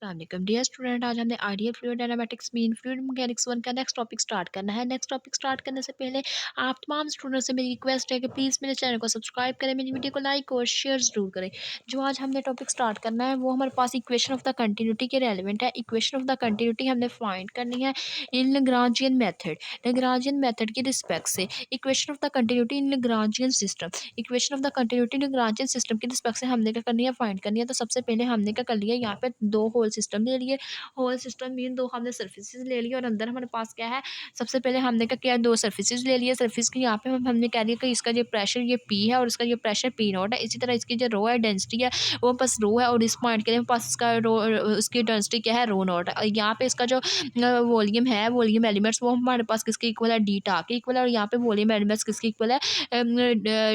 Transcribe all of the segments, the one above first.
अस्सलाम dear student, आज हमने ideal fluid dynamics mean fluid mechanics one का नेक्स्ट टॉपिक स्टार्ट करना है। नेक्स्ट टॉपिक स्टार्ट करने से पहले आप तमाम स्टूडेंट से मेरी रिक्वेस्ट है कि प्लीज़ मेरे चैनल को सब्सक्राइब करें, मेरी वीडियो को लाइक और शेयर जरूर करें। जो आज हमने टॉपिक स्टार्ट करना है वो हमारे पास इक्वेशन ऑफ द कंटिन्यूटी के रेलिवेंट है। इक्वेशन ऑफ द कंटिन्यूटी हमने फाइंड करनी है इन लैग्रांजियन मेथड। लैग्रांजियन मेथड के रिस्पेक्ट से equation of the continuity in Lagrangian system. Equation of the continuity Lagrangian system के रिस्पेक्ट से हमने क्या करनी है, फाइंड करनी है। तो सबसे पहले हमने क्या कर लिया, यहाँ पे दो होल सिस्टम ले लिए। होल सिस्टम मीन दो हमने सर्फेसिस ले लिए और अंदर हमारे पास क्या है, सबसे पहले हमने क्या किया, दो सर्फेसिस ले लिए। सर्फिस के यहाँ पे हमने कह दिया कि इसका ये प्रेशर ये पी है और इसका ये प्रेशर पी नॉट है। इसी तरह इसकी जो रो है, डेंसिटी है, वो बस रो है और इस पॉइंट के लिए पास इसका रो, उसकी डेंसिटी क्या है, रो नॉट है। और यहाँ पे इसका जो वॉल्यूम है, वॉल्यूम एलिमेंट्स, वो हमारे पास किसके इक्वल है, डी टा के इक्वल है। और यहाँ पे वॉल्यूम एलिमेंट्स किसके इक्वल है,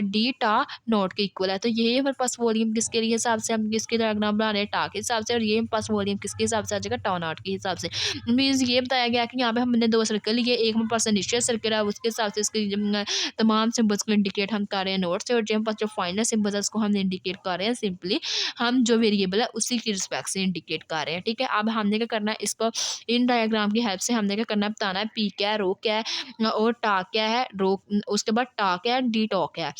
डी टा नॉट के इक्वल है। तो ये हमारे पास वॉल्यूम किसके लिए हिसाब से हम किसके डायग्राम बना रहे हैं, टा के हिसाब से, और ये हमारे पास वॉल्यूम किसके हिसाब से आ जाएगा, टॉ नॉट के हिसाब से। मीन्स ये बताया गया कि यहाँ पे हमने दो सर्कल लिए, एक हमारे पास इनिशियल सर्कल है, उसके हिसाब से इसके तमाम सिम्बल्स को इंडिकेट हम कर रहे हैं नोट से, और जो हमारे पास जो फाइनल सिम्बल्स है उसको हम इंडिकेट कर रहे हैं सिंपली हम जो वेरिएबल है उसी की रिस्पेक्ट से इंडिकेट कर रहे हैं। ठीक है, अब हमने क्या करना है, इसको इन डायग्राम की हेल्प से हमने क्या करना है, बताना है पी क्या है, रो क्या है और टा क्या है, रो उसके बाद टा क्या है, डी टॉ क्या है,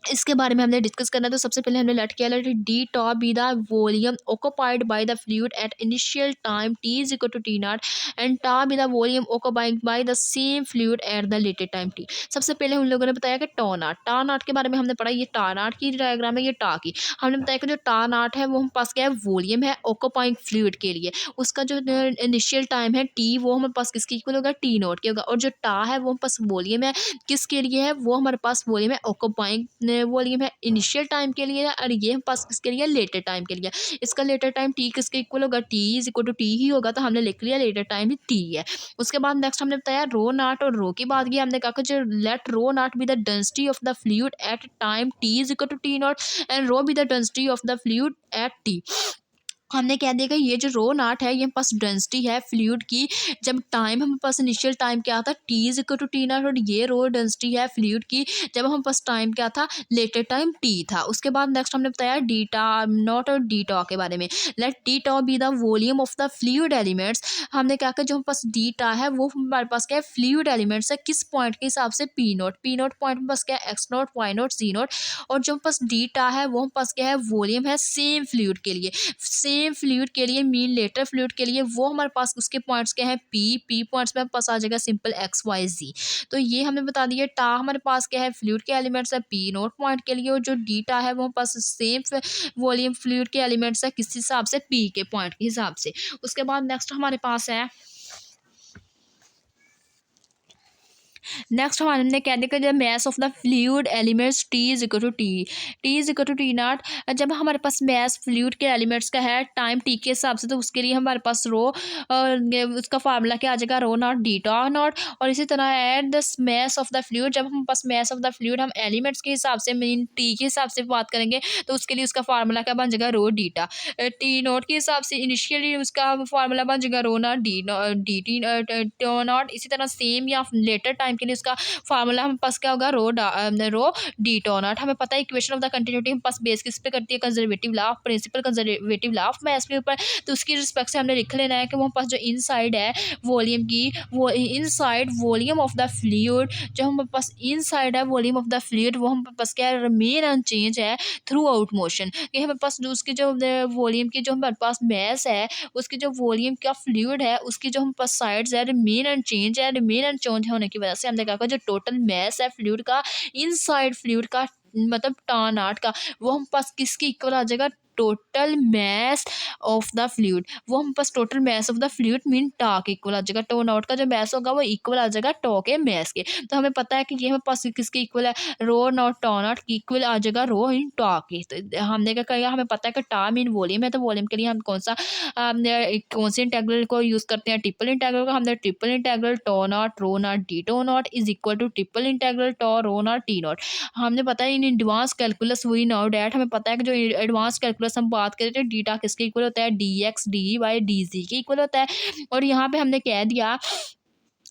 इसके बारे में हमने डिस्कस करना है। तो सबसे पहले हमने लेट किया, let D tau be the volume occupied by the fluid at initial time T is equal to T not and tau be the volume occupied by the same fluid at the later time T. सबसे पहले हम लोगों ने बताया कि टॉ not, टा not के बारे में हमने पढ़ा, ये टा नॉट की डायग्राम है, ये टा की। हमने बताया कि जो टा नॉट है वो हम पास क्या है, वॉल्यूम है ऑक्युपाइंग फ्लूइड के लिए, उसका जो इनिशियल टाइम है टी, वो हमारे पास किसके इक्वल होगा, टी नॉट के होगा। और जो टा है वो हमारे पास वॉल्यूम है, किसके लिए है, वो हमारे पास वॉल्यूम है ऑक्युपाइंग वॉल्यूम है इनिशियल टाइम के लिए, और ये हम पास किसके लिए, लेटर टाइम के लिए। इसका लेटर टाइम टी किसके इक्वल होगा, T is equal to T ही होगा, तो हमने लिख लिया लेटर टाइम ही टी है। उसके बाद नेक्स्ट हमने बताया रो नॉट और रो की बात की। हमने कहा कि जो let rho not be the density of the fluid at time T is equal to T not and rho be the density of the fluid at t. हमने कह दिया कि ये जो रो नॉट है ये हमारे पास डेंसिटी है फ्लूइड की, जब टाइम हमारे पास इनिशियल टाइम क्या था, t is equal to T not, और ये रो डेंसिटी है फ्लूइड की जब हमारे पास टाइम क्या था, लेटर टाइम टी था। उसके बाद नेक्स्ट हमने बताया डी टा नॉट और डी टॉ के बारे में। Let d tau be the volume of the fluid elements. हमने क्या कहा, जो हमारे पास डी टा है वो हमारे पास क्या है, फ्लूइड एलिमेंट्स है, किस पॉइंट के हिसाब से, p not. P not point में पास क्या है, x not, y not, z not. और जो हमारे पास डी टा है वो हमारे पास क्या है, वॉल्यूम है सेम फ्लूइड के लिए। सेम फ्लूइड के लिए मीन लेटर फ्लूइड के लिए वो हमारे पास उसके पॉइंट्स क्या है, पी। पी पॉइंट्स में पास आ जाएगा सिंपल एक्स वाई जी। तो ये हमने बता दिया, टा हमारे पास क्या है, फ्लूइड के एलिमेंट्स है पी नोट पॉइंट के लिए, और जो डी टा है वो हमारे पास सेम वॉल्यूम फ्लूइड के एलिमेंट्स है किस हिसाब से, पी के पॉइंट के हिसाब से। उसके बाद नेक्स्ट हमारे पास है, नेक्स्ट हमने कह दिया कि mass of the fluid elements t is equal to t is equal to T not. जब हमारे पास मैस फ्लूइड के एलिमेंट्स का है टाइम टी के हिसाब से, तो उसके लिए हमारे पास रो उसका फार्मूला क्या आ जाएगा, rho not D toe not. और इसी तरह at the mess of the fluid, जब हम पास मैस ऑफ द फ्लूइड हम एलिमेंट्स के हिसाब से मीन टी के हिसाब से बात करेंगे, तो उसके लिए उसका फार्मूला क्या बन जाएगा, रो डीटा। टी नॉट के हिसाब से इनिशियली उसका फार्मूला बन जाएगा rho not D T tau naught. इसी तरह सेम या लेटर टाइम के लिए उसका फार्मूला हम पास क्या होगा, रो डी टो नॉट। हमें पता है इक्वेशन ऑफ द कंटिन्यूटी हम पास बेस किस पे करती है, conservative law of principle, conservative law of maths के ऊपर। तो उसकी रिस्पेक्ट से हमने लिख लेना है कि वो पास जो इनसाइड है वॉल्यूम की, वो inside volume of the fluid, जो हमारे पास इनसाइड है वॉल्यूम ऑफ द फ्लूइड, वो हमारे पास क्या है, रिमेन अनचेंज है थ्रू आउट मोशन। कि हमारे पास जो उसकी जो वॉल्यूम की जो हमारे पास मैस है, उसकी जो वॉल्यूम का फ्लूइड है, उसकी जो हमारे पास साइड्स है रिमेन अनचेंज है। रिमेन अनचेंज होने की वजह से हमने कहा जो टोटल मैस है फ्लूइड का, इनसाइड फ्लूइड का मतलब टा नॉट का, वो हम पास किसके इक्वल आ जाएगा, total mass of the fluid. वो हम पास total mass of the fluid mean tau के इक्वल आ जाएगा। टो नॉट का जो मैस होगा वो इक्वल आ जाएगा टो के मैस के। तो हमें पता है कि ये हमारे पास किसके इक्वल है, रो नॉट टो नॉट की इक्वल आ जाएगा रो इन टा के। तो हमने क्या किया, हमें पता है कि टा मीन वॉल्यूम है, तो वॉल्यूम के लिए हम कौन से इंटेग्रल को यूज करते हैं, ट्रिपल इंटेग्रल का। हमने triple integral tau not rho not d tau not is equal to triple integral tau rho not t not. हमने पता है in advance calculus we now that, हमें पता है कि जो एडवांस कैलकुलस हम बात करें तो डीटा किसके इक्वल होता है, d x d y d z के इक्वल होता है। और यहाँ पे हमने कह दिया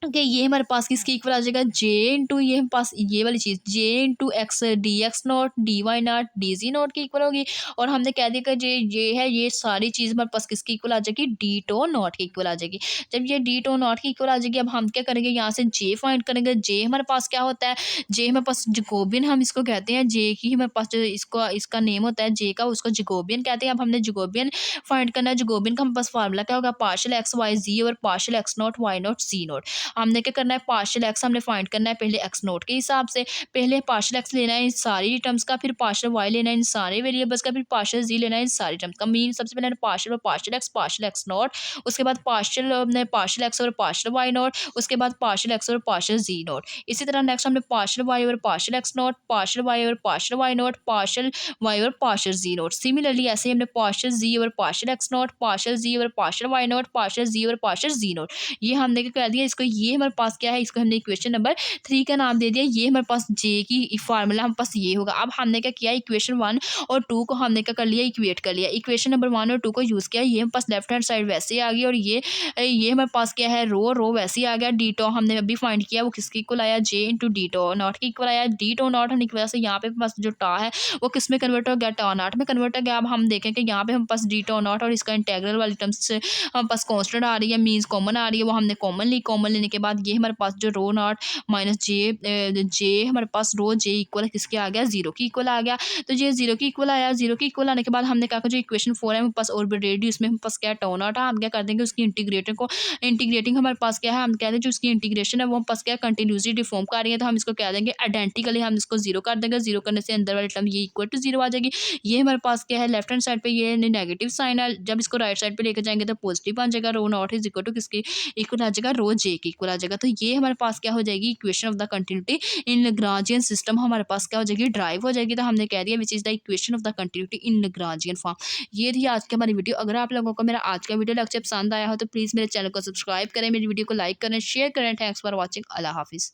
कि ये हमारे पास किसके इक्वल आ जाएगा, जे इंटू ये हमारे पास ये वाली चीज़ J into X D X naught D Y naught D Z naught की इक्वल होगी। और हमने कह दिया कि ये है, ये सारी चीज़ हमारे पास किसकी इक्वल आ जाएगी, डी टो नॉट की इक्वल आ जाएगी। जब ये डी टो नॉट की इक्वल आ जाएगी, अब हम क्या करेंगे, यहाँ से जे फाइंड करेंगे। जे हमारे पास क्या होता है, जे हमारे पास जकोबियन हम इसको कहते हैं। जे की हमारे पास जो इसको इसका नेम होता है जे का, उसको जकोबियन कहते हैं। अब हमने जकोबियन फाइंड करना है। जकोबियन का हमारे पास फार्मूला क्या होगा, पार्शियल एक्स वाई जी और partial x not y not c not. हमने क्या करना है, पार्शियल एक्स हमने फाइंड करना है पहले एक्स नोट के हिसाब से। पहले पार्शियल एक्स लेना है इन सारी टर्म्स का, फिर पार्शियल वाई लेना है इन सारे वेरिएबल्स का, फिर पार्शियल जी लेना है इन सारी टर्म्स का। मीन सबसे पहले पार्शियल और पार्शियल एक्स नॉट, उसके बाद पार्शियल एक्स और पार्शियल वाई नॉट, उसके बाद पार्शियल एक्स और पार्शियल जी नॉट। इसी तरह नेक्स्ट हमने पार्शियल वाई और partial x naught, partial Y और partial Y naught, partial Y और पार्शियल जी नॉट। सिमिलरली ऐसे ही हमने पार्शियल जी और partial x naught, partial Z और partial Y naught, partial Z और पार्शियल जी नॉट। ये हमने क्या कर दिया, इसको ये हमारे पास क्या है, इसको हमने इक्वेशन नंबर 3 का नाम दे दिया। ये हमारे पास जे की फार्मूला हमारे पास ये होगा। अब हमने क्या किया, इक्वेशन 1 और 2 को हमने क्या कर लिया, इक्वेट कर लिया। इक्वेशन नंबर 1 और 2 को यूज़ किया, ये हमारे पास लेफ्ट हैंड साइड वैसे ही आ गई। और ये हमारे पास क्या है, रो वैसे ही आ गया। डी टो हमने अभी फाइंड किया, वो किसकी इक्वल आया, J into D tau not की इक्वल आया। डी टो नॉट होने की वजह से यहाँ पे पास जो टा है वो किस में कन्वर्ट हो गया, टा नॉट में कन्वर्ट हो गया। अब हम देखें कि यहाँ पे हम पास डी टो नॉट और इसका इंटेग्रल वाली टर्म्स से हमारे पास कांस्टेंट आ रही है, मीन्स कॉमन आ रही है, वो हमने कॉमन ली। कॉमन लेने के बाद ये हमारे पास जो रो नॉट माइनस जे हमारे पास रो जे इक्वल किसके आ गया, जीरो की इक्वल आ गया। तो ये जीरो की इक्वल आया। जीरो की इक्वल आने के बाद हमने कहा जो इक्वेशन 4 है हमारे पास और रेडियस में हमारे पास क्या टर्न आउट है, हम क्या कर देंगे उसकी इंटीग्रेटिंग हमारे पास क्या है, हम कहते हैं जो उसकी इंटीग्रेशन है वो हमारे पास क्या कंटिन्यूसली डिफॉर्म कर रही है, तो हम इसको कह देंगे आइडेंटिकली, हम इसको जीरो कर देंगे। जीरो करने से अंदर वाली टर्म ये इक्वल टू जीरो आ जाएगी। ये हमारे पास क्या है, लेफ्ट हैंड साइड पे ये नेगेटिव साइन है, जब इसको राइट साइड पे लेके जाएंगे तो पॉजिटिव बन जाएगा। Rho not is equal to किसकी इक्वल आ जाएगा, रो जे की इक्वल आ जाएगा। तो ये हमारे पास क्या हो जाएगी, equation of the continuity in Lagrangian system हमारे पास क्या हो जाएगी, ड्राइव हो जाएगी। तो हमने कह दिया which is the equation of the continuity in Lagrangian form. ये थी आज की हमारी वीडियो। अगर आप लोगों को मेरा आज का वीडियो लेक्चर पसंद आया हो तो प्लीज़ मेरे चैनल को सब्सक्राइब करें, मेरी वीडियो को लाइक करें, शेयर करें। Thanks for watching. अल्लाह हाफिज़।